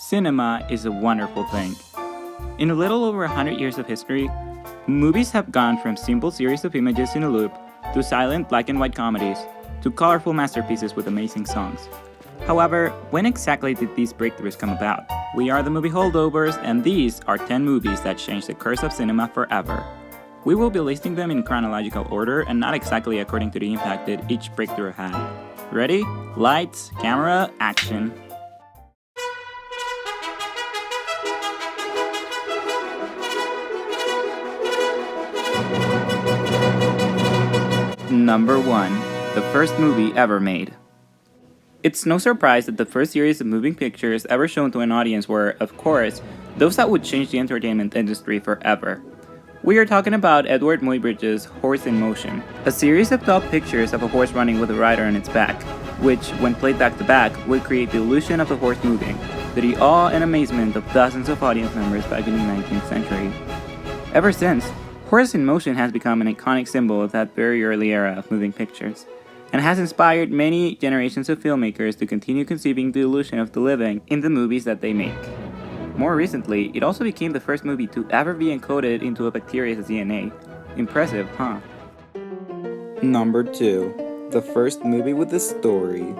Cinema is a wonderful thing. In a little over 100 years of history, movies have gone from simple series of images in a loop to silent black and white comedies to colorful masterpieces with amazing songs. However, when exactly did these breakthroughs come about? We are the movie Holdovers, and these are 10 movies that changed the course of cinema forever. We will be listing them in chronological order and not exactly according to the impact that each breakthrough had. Ready? Lights, camera, action. Number 1. The first movie ever made. It's no surprise that the first series of moving pictures ever shown to an audience were, of course, those that would change the entertainment industry forever. We are talking about Edward Muybridge's Horse in Motion, a series of 12 pictures of a horse running with a rider on its back, which, when played back to back, would create the illusion of the horse moving, to the awe and amazement of dozens of audience members back in the 19th century. Ever since, Horse in Motion has become an iconic symbol of that very early era of moving pictures, and has inspired many generations of filmmakers to continue conceiving the illusion of the living in the movies that they make. More recently, it also became the first movie to ever be encoded into a bacteria's DNA. Impressive, huh? Number 2. The first movie with a story.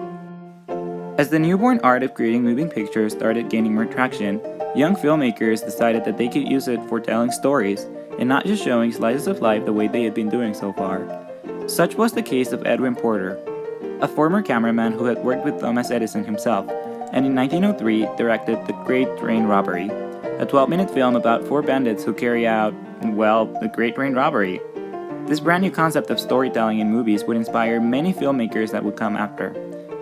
As the newborn art of creating moving pictures started gaining more traction, young filmmakers decided that they could use it for telling stories, and not just showing slices of life the way they had been doing so far. Such was the case of Edwin Porter, a former cameraman who had worked with Thomas Edison himself, and in 1903 directed The Great Train Robbery, a 12-minute film about 4 bandits who carry out, well, the Great Train Robbery. This brand new concept of storytelling in movies would inspire many filmmakers that would come after,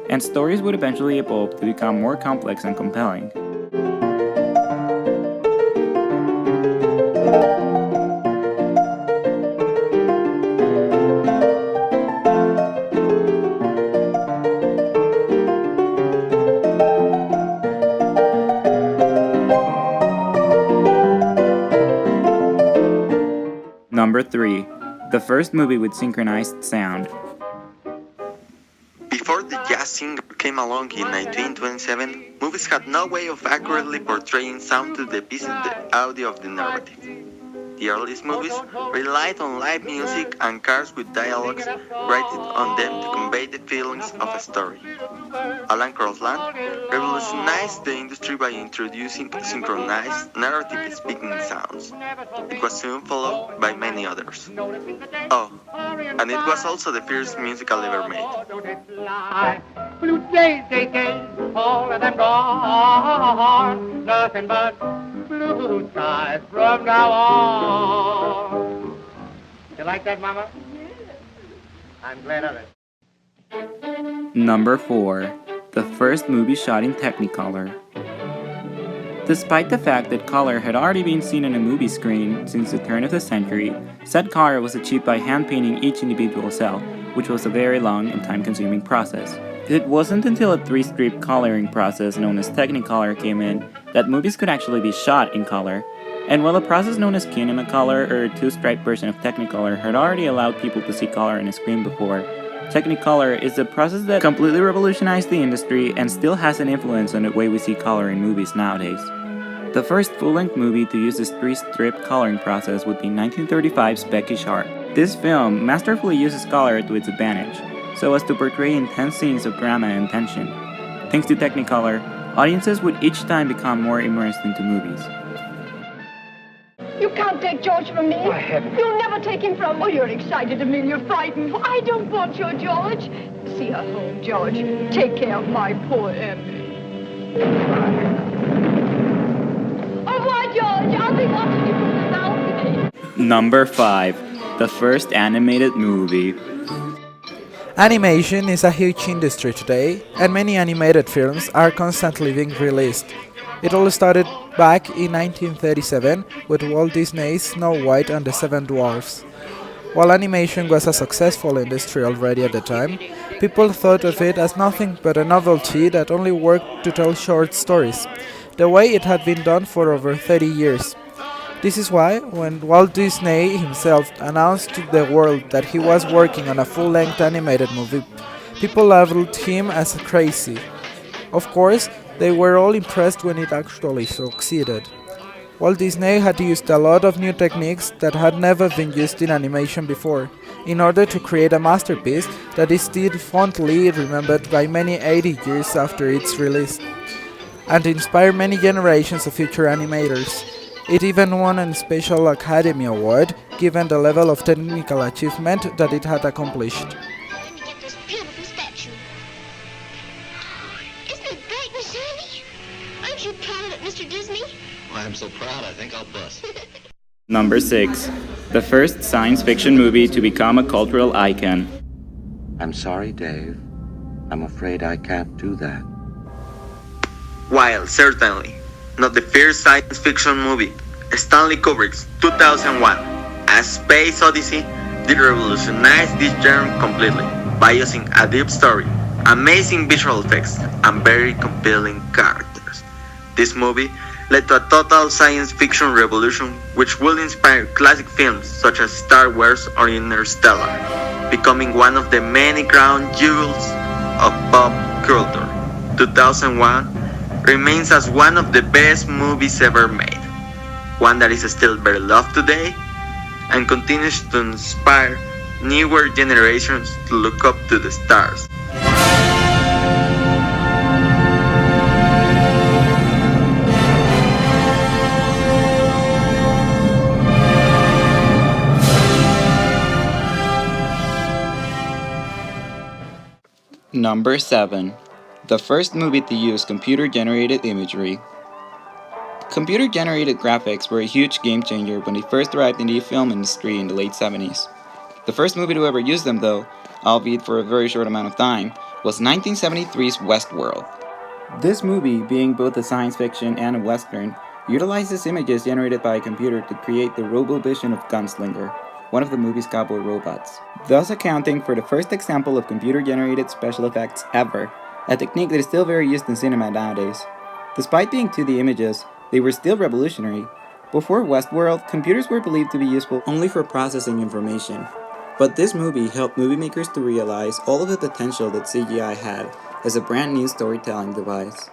and stories would eventually evolve to become more complex and compelling. Number 3. The first movie with synchronized sound. Before the jazz singer came along in 1927, movies had no way of accurately portraying sound to depict the audio of the narrative. The earliest movies relied on live music and cars with dialogues written on them to convey the feelings of a story. Alan Crosland revolutionized the industry by introducing synchronized narrative speaking sounds. It was soon followed by many others. Oh, and it was also the first musical ever made. Blue days, all of them gone, nothing but blue skies from now on. You like that, Mama? I'm glad of it. Number 4. The first movie shot in Technicolor. Despite the fact that color had already been seen on a movie screen since the turn of the century, said color was achieved by hand-painting each individual cell, which was a very long and time-consuming process. It wasn't until a 3-strip coloring process known as Technicolor came in that movies could actually be shot in color. And while a process known as Kinemacolor or a 2-stripe version of Technicolor had already allowed people to see color on a screen before, Technicolor is the process that completely revolutionized the industry and still has an influence on the way we see color in movies nowadays. The first full-length movie to use this 3-strip coloring process would be 1935's Becky Sharp. This film masterfully uses color to its advantage, so as to portray intense scenes of drama and tension. Thanks to Technicolor, audiences would each time become more immersed into movies. You can't take George from me. Why, heavens. You'll never take him from... Oh, you're excited, Amelia, frightened. I don't want your George. See her home, George. Take care of my poor Emily. Au revoir, George. I'll be watching you from the balcony. Number 5. The first animated movie. Animation is a huge industry today, and many animated films are constantly being released. It all started back in 1937 with Walt Disney's Snow White and the Seven Dwarfs. While animation was a successful industry already at the time, people thought of it as nothing but a novelty that only worked to tell short stories, the way it had been done for over 30 years. This is why, when Walt Disney himself announced to the world that he was working on a full-length animated movie, people labeled him as crazy. Of course, They were all impressed when it actually succeeded. Walt Disney had used a lot of new techniques that had never been used in animation before, in order to create a masterpiece that is still fondly remembered by many 80 years after its release, and inspired many generations of future animators. It even won a special Academy Award, given the level of technical achievement that it had accomplished. Let me get this beautiful statue. Isn't it great, Miss Annie? Aren't you proud of it, Mr. Disney? I'm so proud I think I'll bust. Number 6. The first science fiction movie to become a cultural icon. I'm sorry, Dave. I'm afraid I can't do that. While certainly not the first science fiction movie, Stanley Kubrick's 2001 A Space Odyssey did revolutionize this genre completely by using a deep story, amazing visual effects, and very compelling characters. This movie led to a total science fiction revolution which will inspire classic films such as Star Wars or Interstellar, becoming one of the many crown jewels of pop culture. 2001 remains as one of the best movies ever made, one that is still very loved today and continues to inspire newer generations to look up to the stars. Number 7. The first movie to use computer-generated imagery. Computer-generated graphics were a huge game-changer when they first arrived in the film industry in the late 70s. The first movie to ever use them though, albeit for a very short amount of time, was 1973's Westworld. This movie, being both a science fiction and a western, utilizes images generated by a computer to create the robo-vision of Gunslinger, one of the movie's cowboy robots, thus accounting for the first example of computer-generated special effects ever, a technique that is still very used in cinema nowadays. Despite being 2D images, they were still revolutionary. Before Westworld, computers were believed to be useful only for processing information. But this movie helped movie makers to realize all of the potential that CGI had as a brand new storytelling device.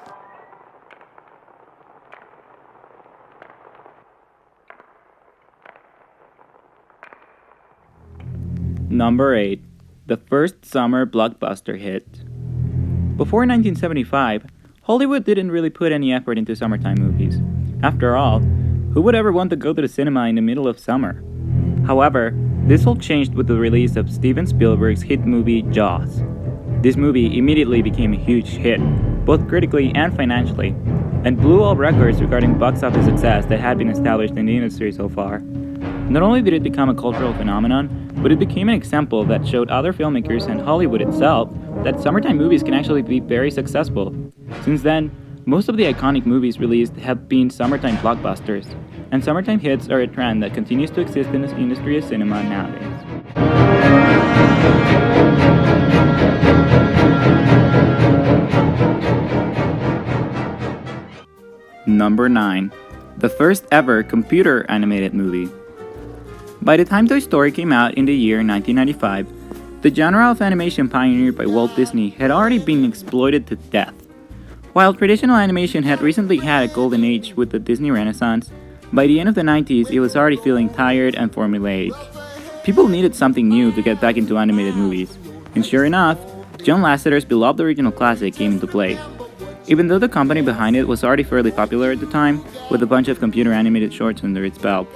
Number 8. The first summer blockbuster hit. Before 1975, Hollywood didn't really put any effort into summertime movies. After all, who would ever want to go to the cinema in the middle of summer? However, this all changed with the release of Steven Spielberg's hit movie Jaws. This movie immediately became a huge hit, both critically and financially, and blew all records regarding box office success that had been established in the industry so far. Not only did it become a cultural phenomenon, but it became an example that showed other filmmakers and Hollywood itself that summertime movies can actually be very successful. Since then, most of the iconic movies released have been summertime blockbusters, and summertime hits are a trend that continues to exist in the industry of cinema nowadays. Number 9. The first ever computer animated movie. By the time Toy Story came out in the year 1995, the genre of animation pioneered by Walt Disney had already been exploited to death. While traditional animation had recently had a golden age with the Disney Renaissance, by the end of the 90s it was already feeling tired and formulaic. People needed something new to get back into animated movies, and sure enough, John Lasseter's beloved original classic came into play. Even though the company behind it was already fairly popular at the time, with a bunch of computer animated shorts under its belt,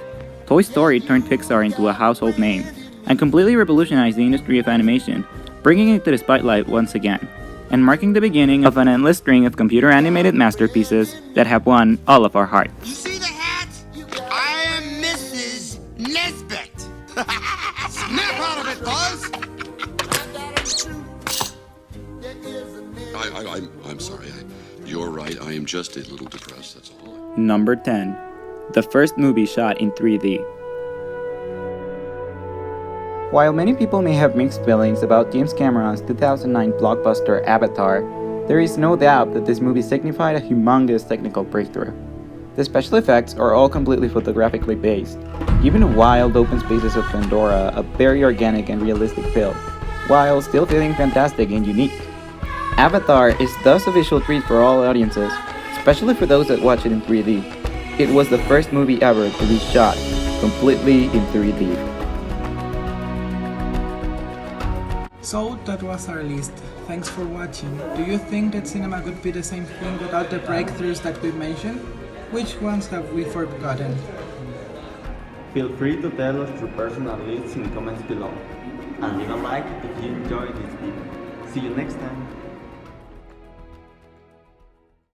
Toy Story turned Pixar into a household name, and completely revolutionized the industry of animation, bringing it to the spotlight once again, and marking the beginning of an endless string of computer animated masterpieces that have won all of our hearts. You see the hat? I am Mrs. Nesbit. Snap out of it, Buzz! I'm sorry. You're right. I am just a little depressed, that's all. Number 10. The first movie shot in 3D. While many people may have mixed feelings about James Cameron's 2009 blockbuster Avatar, there is no doubt that this movie signified a humongous technical breakthrough. The special effects are all completely photographically based, giving the wild open spaces of Pandora a very organic and realistic feel, while still feeling fantastic and unique. Avatar is thus a visual treat for all audiences, especially for those that watch it in 3D. It was the first movie ever to be shot completely in 3D. So that was our list. Thanks for watching. Do you think that cinema could be the same thing without the breakthroughs that we mentioned? Which ones have we forgotten? Feel free to tell us your personal lists in the comments below. And leave a like if you enjoyed this video. See you next time.